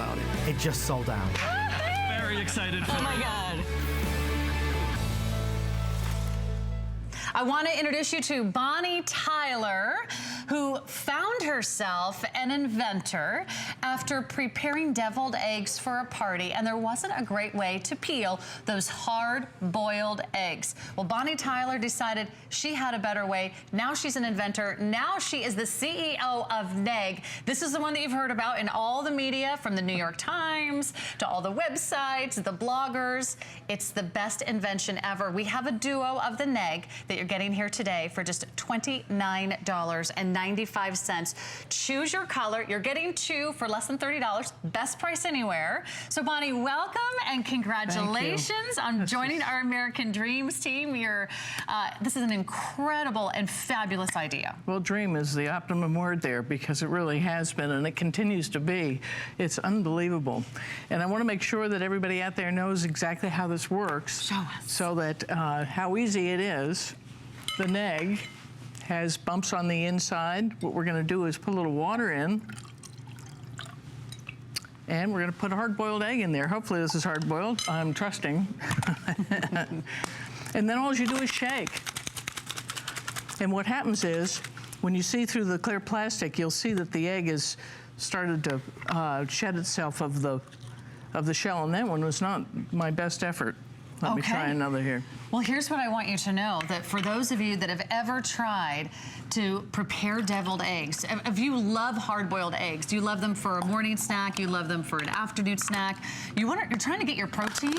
about it. It just sold out. Very excited for Oh my God. I want to introduce you to Bonnie Tyler, who found herself an inventor after preparing deviled eggs for a party, and there wasn't a great way to peel those hard-boiled eggs. Well, Bonnie Tyler decided she had a better way. Now she's an inventor. Now she is the CEO of NEGG. This is the one that you've heard about in all the media, from the New York Times to all the websites, the bloggers. It's the best invention ever. We have a duo of the NEGG that you're getting here today for just $29.95. Choose your color. You're getting two for less than $30. Best price anywhere. So Bonnie, welcome and congratulations on joining our American Dreams team. This is an incredible and fabulous idea. Well, dream is the optimum word there, because it really has been, and it continues to be. It's unbelievable. And I want to make sure that everybody out there knows exactly how this works. Show us. So that how easy it is. The NEGG has bumps on the inside. What we're going to do is put a little water in, and we're going to put a hard-boiled egg in there. Hopefully this is hard-boiled. I'm trusting. And then all you do is shake. And what happens is, when you see through the clear plastic, you'll see that the egg has started to shed itself of the shell, and that one was not my best effort. Let me try another here. Well, here's what I want you to know, that for those of you that have ever tried to prepare deviled eggs, if you love hard-boiled eggs, you love them for a morning snack, you love them for an afternoon snack, you're trying to get your protein,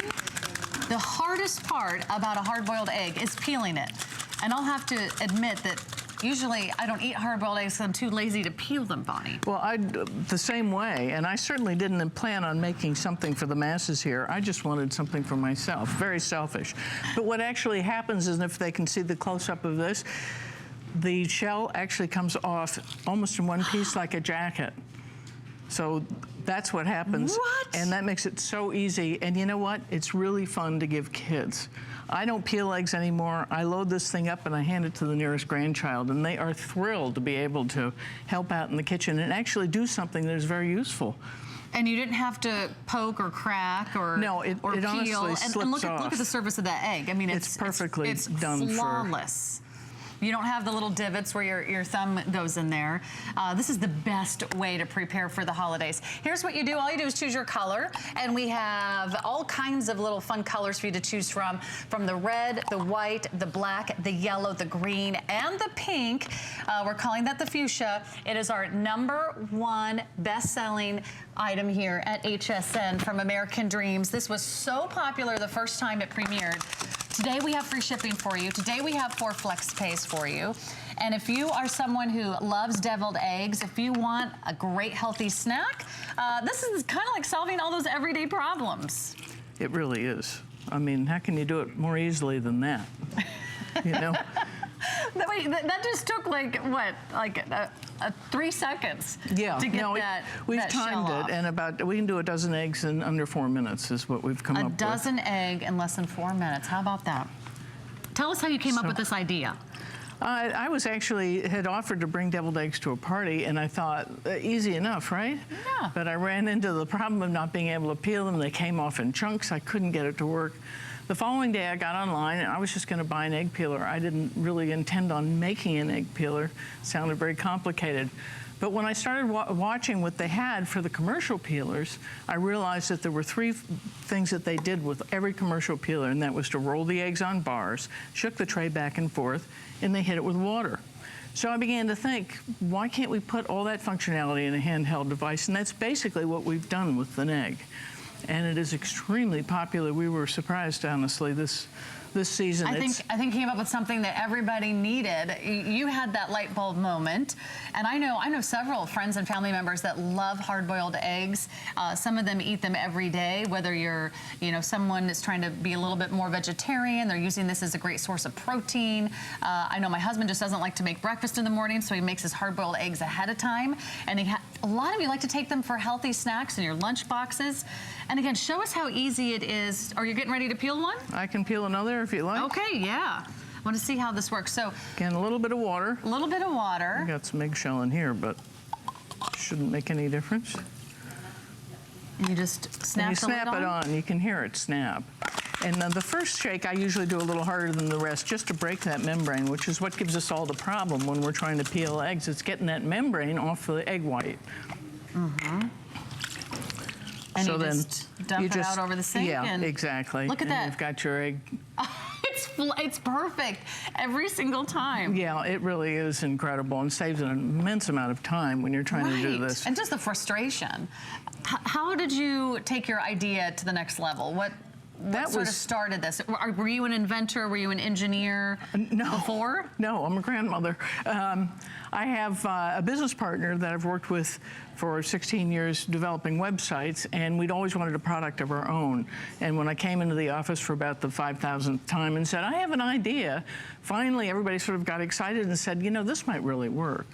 the hardest part about a hard-boiled egg is peeling it. And I'll have to admit that usually I don't eat hard-boiled eggs because I'm too lazy to peel them, Bonnie. Well, the same way, and I certainly didn't plan on making something for the masses here. I just wanted something for myself, very selfish. But what actually happens is, if they can see the close-up of this, the shell actually comes off almost in one piece like a jacket. So that's what happens. What? And that makes it so easy. And you know what? It's really fun to give kids. I don't peel eggs anymore. I load this thing up and I hand it to the nearest grandchild, and they are thrilled to be able to help out in the kitchen and actually do something that is very useful. And you didn't have to poke or crack or no, it peel. honestly slips and look off. Look at the surface of that egg. I mean, it's perfectly it's done. Flawless. You don't have the little divots where your thumb goes in there. This is the best way to prepare for the holidays. Here's what you do. All you do is choose your color, and we have all kinds of little fun colors for you to choose from the red, the white, the black, the yellow, the green, and the pink. We're calling that the fuchsia. It is our #1 best-selling item here at HSN from American Dreams. This was so popular the first time it premiered. Today we have free shipping for you. Today we have 4 flex pays for you. And if you are someone who loves deviled eggs, if you want a great healthy snack, this is kind of like solving all those everyday problems. It really is. I mean, how can you do it more easily than that? You know? Wait, that just took like, what, like 3 seconds to get we've timed it, and we can do a dozen eggs in under 4 minutes is what we've come up with. A dozen egg in less than 4 minutes. How about that? Tell us how you came up with this idea. I had offered to bring deviled eggs to a party, and I thought, easy enough, right? Yeah. But I ran into the problem of not being able to peel them. They came off in chunks. I couldn't get it to work. The following day, I got online, and I was just going to buy an egg peeler. I didn't really intend on making an egg peeler. It sounded very complicated. But when I started watching what they had for the commercial peelers, I realized that there were 3 things that they did with every commercial peeler, and that was to roll the eggs on bars, shook the tray back and forth, and they hit it with water. So I began to think, why can't we put all that functionality in a handheld device? And that's basically what we've done with the NEGG. And it is extremely popular. We were surprised, honestly, this season. I think came up with something that everybody needed. You had that light bulb moment, and I know several friends and family members that love hard-boiled eggs. Some of them eat them every day. Whether you're, someone that's trying to be a little bit more vegetarian, they're using this as a great source of protein. I know my husband just doesn't like to make breakfast in the morning, so he makes his hard-boiled eggs ahead of time. And a lot of you like to take them for healthy snacks in your lunch boxes. And again, show us how easy it is. Are you getting ready to peel one? I can peel another if you like. Okay, yeah. I want to see how this works. So again, a little bit of water. A little bit of water. I got some eggshell in here, but shouldn't make any difference. You just snap and you the lid snap it on. You can hear it snap. And then the first shake, I usually do a little harder than the rest, just to break that membrane, which is what gives us all the problem when we're trying to peel eggs. It's getting that membrane off the egg white. Mm-hmm. And so you then just dump it out over the sink. Yeah, and exactly. Look at that. You've got your egg. It's perfect every single time. Yeah, it really is incredible and saves an immense amount of time when you're trying to do this. And just the frustration. How did you take your idea to the next level? What sort of started this? Were you an inventor? Were you an engineer before? No, I'm a grandmother. I have a business partner that I've worked with for 16 years developing websites, and we'd always wanted a product of our own. And when I came into the office for about the 5,000th time and said, I have an idea, finally everybody sort of got excited and said, you know, this might really work.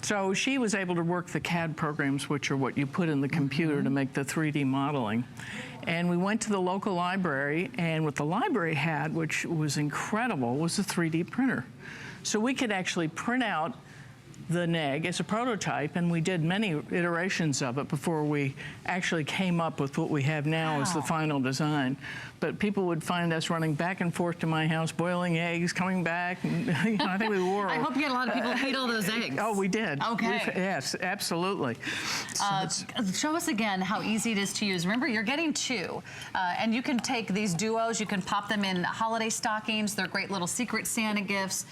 So she was able to work the CAD programs, which are what you put in the computer to make the 3D modeling. And we went to the local library, and what the library had, which was incredible, was a 3D printer. So we could actually print out the NEGG as a prototype, and we did many iterations of it before we actually came up with what we have now as the final design. But people would find us running back and forth to my house, boiling eggs, coming back, and you know, I think we were. I hope you had a lot of people who eat all those eggs. Oh, we did. Okay. Yes, absolutely. Show us again how easy it is to use. Remember, you're getting two, and you can take these duos, you can pop them in holiday stockings. They're great little Secret Santa gifts,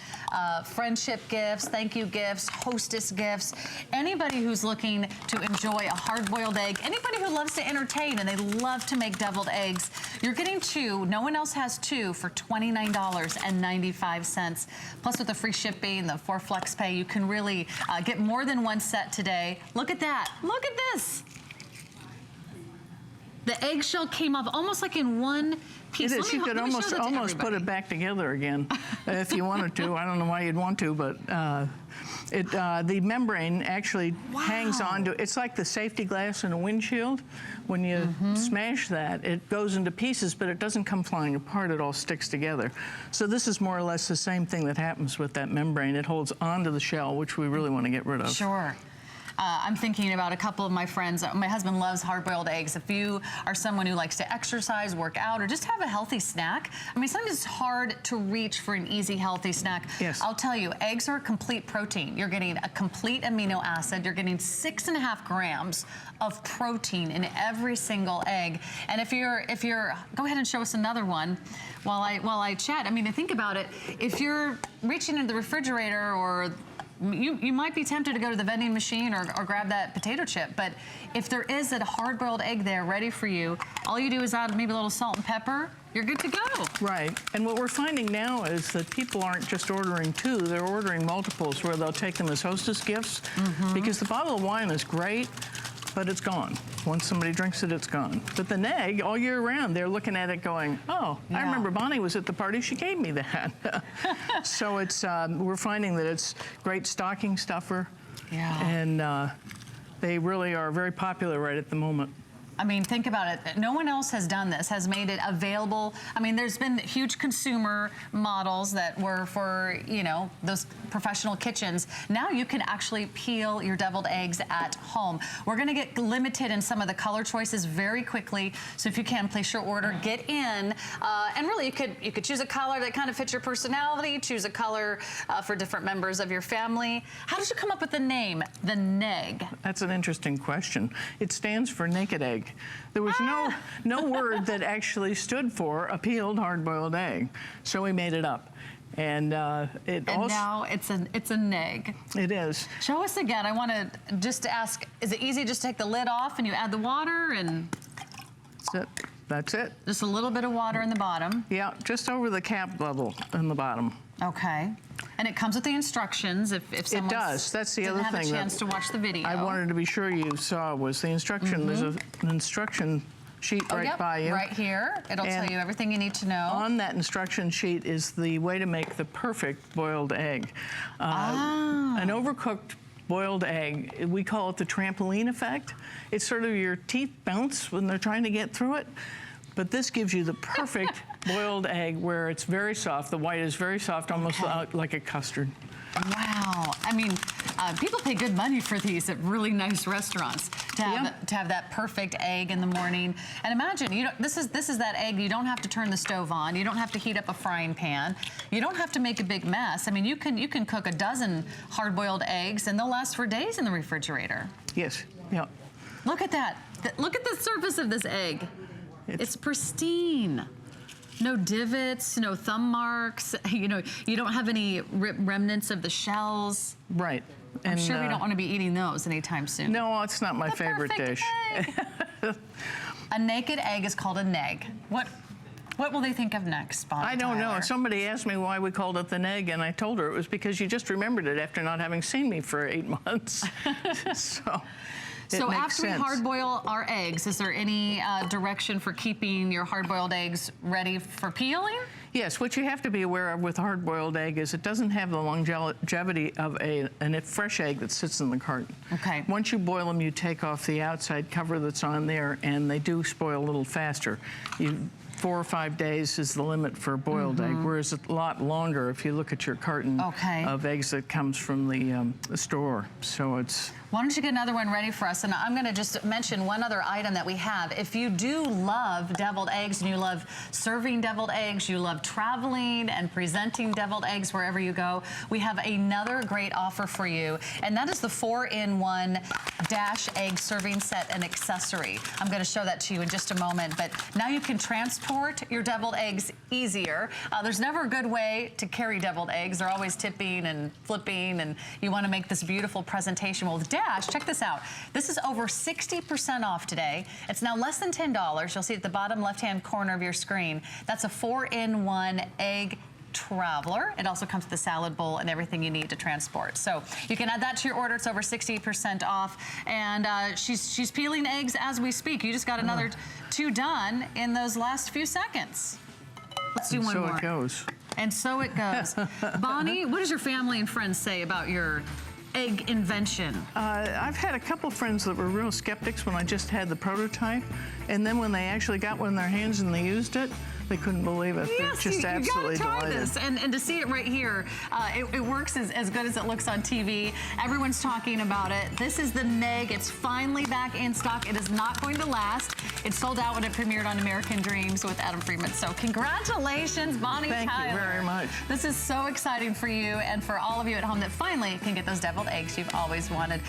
friendship gifts, thank you gifts, hostess gifts. Anybody who's looking to enjoy a hard-boiled egg, anybody who loves to entertain and they love to make deviled eggs, you're getting two. No one else has two for $29.95. Plus with the free shipping, the 4 flex pay, you can really get more than one set today. Look at that. Look at this. The eggshell came off almost like in one piece. It is. You could almost put it back together again if you wanted to. I don't know why you'd want to, but the membrane actually hangs on to. It's like the safety glass in a windshield. When you smash that, it goes into pieces, but it doesn't come flying apart. It all sticks together. So this is more or less the same thing that happens with that membrane. It holds onto the shell, which we really want to get rid of. Sure. I'm thinking about a couple of my friends. My husband loves hard-boiled eggs. If you are someone who likes to exercise, work out, or just have a healthy snack, I mean, sometimes it's hard to reach for an easy, healthy snack. Yes. I'll tell you, eggs are a complete protein. You're getting a complete amino acid. You're getting 6.5 grams of protein in every single egg. And if you're, go ahead and show us another one while I chat. I mean, think about it. If you're reaching into the refrigerator, or you might be tempted to go to the vending machine or grab that potato chip, but if there is a hard-boiled egg there ready for you, all you do is add maybe a little salt and pepper, you're good to go. Right, and what we're finding now is that people aren't just ordering two, they're ordering multiples where they'll take them as hostess gifts, because the bottle of wine is great, but it's gone. Once somebody drinks it, it's gone. But the NEGG, all year round, they're looking at it going, oh, I remember Bonnie was at the party, she gave me that. So it's, we're finding that it's great stocking stuffer. Yeah. And they really are very popular right at the moment. I mean, think about it. No one else has done this, has made it available. I mean, there's been huge consumer models that were for, you know, those professional kitchens. Now you can actually peel your deviled eggs at home. We're going to get limited in some of the color choices very quickly. So if you can, place your order, get in. And really, you could choose a color that kind of fits your personality, choose a color for different members of your family. How did you come up with the name, the NEGG? That's an interesting question. It stands for naked egg. There was no word that actually stood for a peeled hard-boiled egg, so we made it up. And now it's a NEGG. It is. Show us again. I want to just ask: is it easy just to take the lid off and you add the water and? That's it. That's it. Just a little bit of water in the bottom. Yeah, just over the cap level in the bottom. Okay. And it comes with the instructions if someone does. That's the other thing. Didn't have a chance to watch the video. I wanted to be sure you saw was the instruction. There's an instruction sheet right by you. Right here. It'll tell you everything you need to know. On that instruction sheet is the way to make the perfect boiled egg. An overcooked boiled egg, we call it the trampoline effect. It's sort of your teeth bounce when they're trying to get through it. But this gives you the perfect boiled egg where it's very soft. The white is very soft, almost like a custard. Wow. I mean, people pay good money for these at really nice restaurants to have that perfect egg in the morning. And imagine, you know, this is that egg. You don't have to turn the stove on. You don't have to heat up a frying pan. You don't have to make a big mess. I mean, you can cook a dozen hard-boiled eggs, and they'll last for days in the refrigerator. Yes. Yeah. Look at that. Look at the surface of this egg. It's pristine. No divots, no thumb marks. You know, you don't have any remnants of the shells. Right. I'm sure we don't want to be eating those anytime soon. No, it's not my favorite dish. A naked egg is called a NEGG. What will they think of next, Bonnie? I don't know. Somebody asked me why we called it the NEGG, and I told her it was because you just remembered it after not having seen me for 8 months. So after we hard-boil our eggs, is there any direction for keeping your hard-boiled eggs ready for peeling? Yes, what you have to be aware of with hard-boiled egg is it doesn't have the longevity of a fresh egg that sits in the carton. Okay. Once you boil them, you take off the outside cover that's on there, and they do spoil a little faster. 4 or 5 days is the limit for a boiled egg, whereas a lot longer if you look at your carton of eggs that comes from the store. So it's... Why don't you get another one ready for us? And I'm going to just mention one other item that we have. If you do love deviled eggs and you love serving deviled eggs, you love traveling and presenting deviled eggs wherever you go, we have another great offer for you. And that is the 4-in-1 Dash Egg Serving Set and Accessory. I'm going to show that to you in just a moment. But now you can transport your deviled eggs easier. There's never a good way to carry deviled eggs. They're always tipping and flipping, and you want to make this beautiful presentation. Well, with Dash, check this out. This is over 60% off today. It's now less than $10. You'll see at the bottom left-hand corner of your screen. That's a 4-in-1 egg traveler. It also comes with a salad bowl and everything you need to transport. So you can add that to your order. It's over 60% off. And she's peeling eggs as we speak. You just got another 2 done in those last few seconds. Let's do one more. So it goes. And so it goes. Bonnie, what does your family and friends say about your egg invention? I've had a couple friends that were real skeptics when I just had the prototype, and then when they actually got one in their hands and they used it, they couldn't believe it. Yes, They're just absolutely you gotta try delighted. this. And to see it right here, it works as good as it looks on TV. Everyone's talking about it. This is the NEGG. It's finally back in stock. It is not going to last. It sold out when it premiered on American Dreams with Adam Friedman. So congratulations, Bonnie Tyler. Thank you very much. This is so exciting for you and for all of you at home that finally can get those deviled eggs you've always wanted.